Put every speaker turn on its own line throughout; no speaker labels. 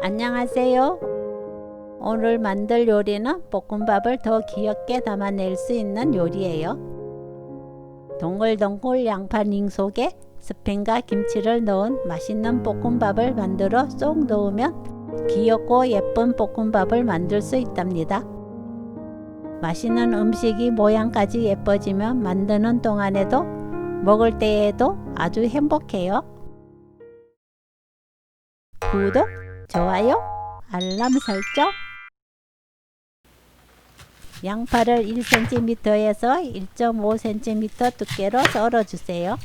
안녕하세요. 오늘 만들 요리는 볶음밥을 더 귀엽게 담아낼 수 있는 요리예요. 동글동글 양파 링 속에 스팸과 김치를 넣은 맛있는 볶음밥을 만들어 쏙 넣으면 귀엽고 예쁜 볶음밥을 만들 수 있답니다. 맛있는 음식이 모양까지 예뻐지면 만드는 동안에도 먹을 때에도 아주 행복해요. 구독, 좋아요, 알람 설정. 양파를 1cm에서 1.5cm 두께로 썰어주세요.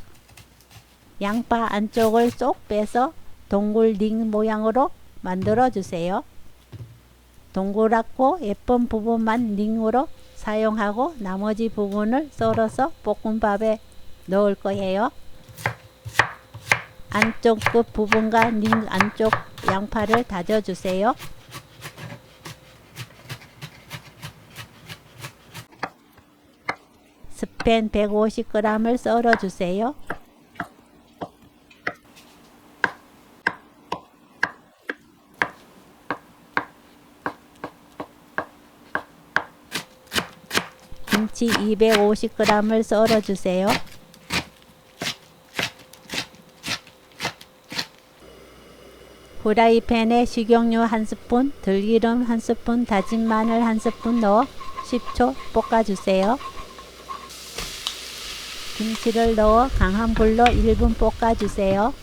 양파 안쪽을 쏙 빼서 동글 링 모양으로 만들어주세요. 동그랗고 예쁜 부분만 링으로 사용하고 나머지 부분을 썰어서 볶음밥에 넣을 거예요. 안쪽 끝 부분과 링 안쪽 양파를 다져주세요. 스팸 150g을 썰어주세요. 김치 250g을 썰어주세요. 후라이팬에 식용유 1스푼, 들기름 1스푼, 다진 마늘 1스푼 넣어 10초 볶아주세요. 김치를 넣어 강한 불로 1분 볶아주세요.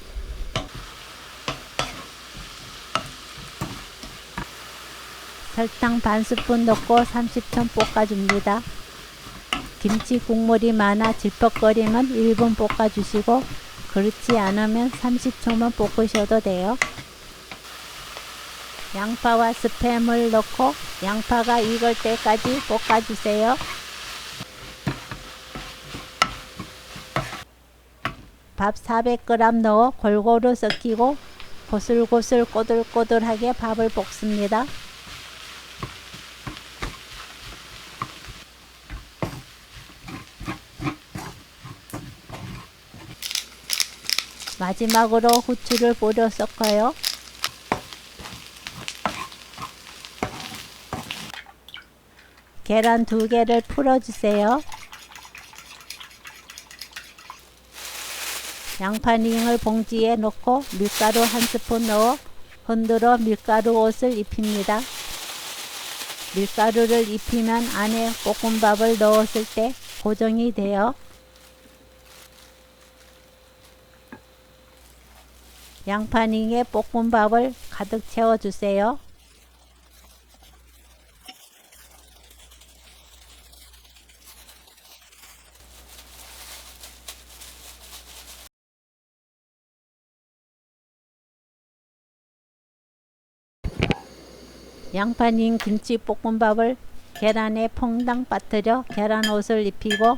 설탕 반 스푼 넣고 30초 볶아줍니다. 김치 국물이 많아 질퍽거리면 1분 볶아주시고 그렇지 않으면 30초만 볶으셔도 돼요. 양파와 스팸을 넣고 양파가 익을 때까지 볶아주세요. 밥 400g 넣어 골고루 섞이고 고슬고슬 꼬들꼬들하게 밥을 볶습니다. 마지막으로 후추를 뿌려 섞어요. 계란 2개를 풀어주세요. 양파링을 봉지에 넣고 밀가루 1스푼 넣어 흔들어 밀가루 옷을 입힙니다. 밀가루를 입히면 안에 볶음밥을 넣었을 때 고정이 돼요. 양파링에 볶음밥을 가득 채워주세요. 양파링 김치볶음밥을 계란에 퐁당 빠뜨려 계란옷을 입히고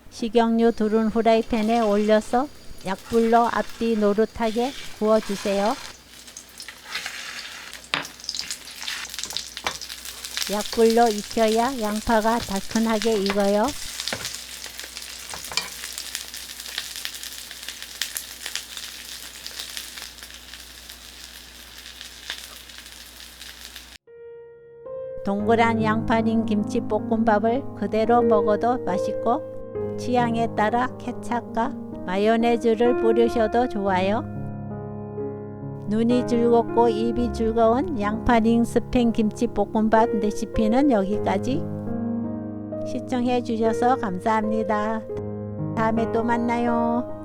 식용유 두른 후라이팬에 올려서 약불로 앞뒤 노릇하게 구워주세요. 약불로 익혀야 양파가 달큰하게 익어요. 동그란 양파링 김치볶음밥을 그대로 먹어도 맛있고 취향에 따라 케찹과 마요네즈를 뿌리셔도 좋아요. 눈이 즐겁고 입이 즐거운 양파링 스팸 김치볶음밥 레시피는 여기까지. 시청해 주셔서 감사합니다. 다음에 또 만나요.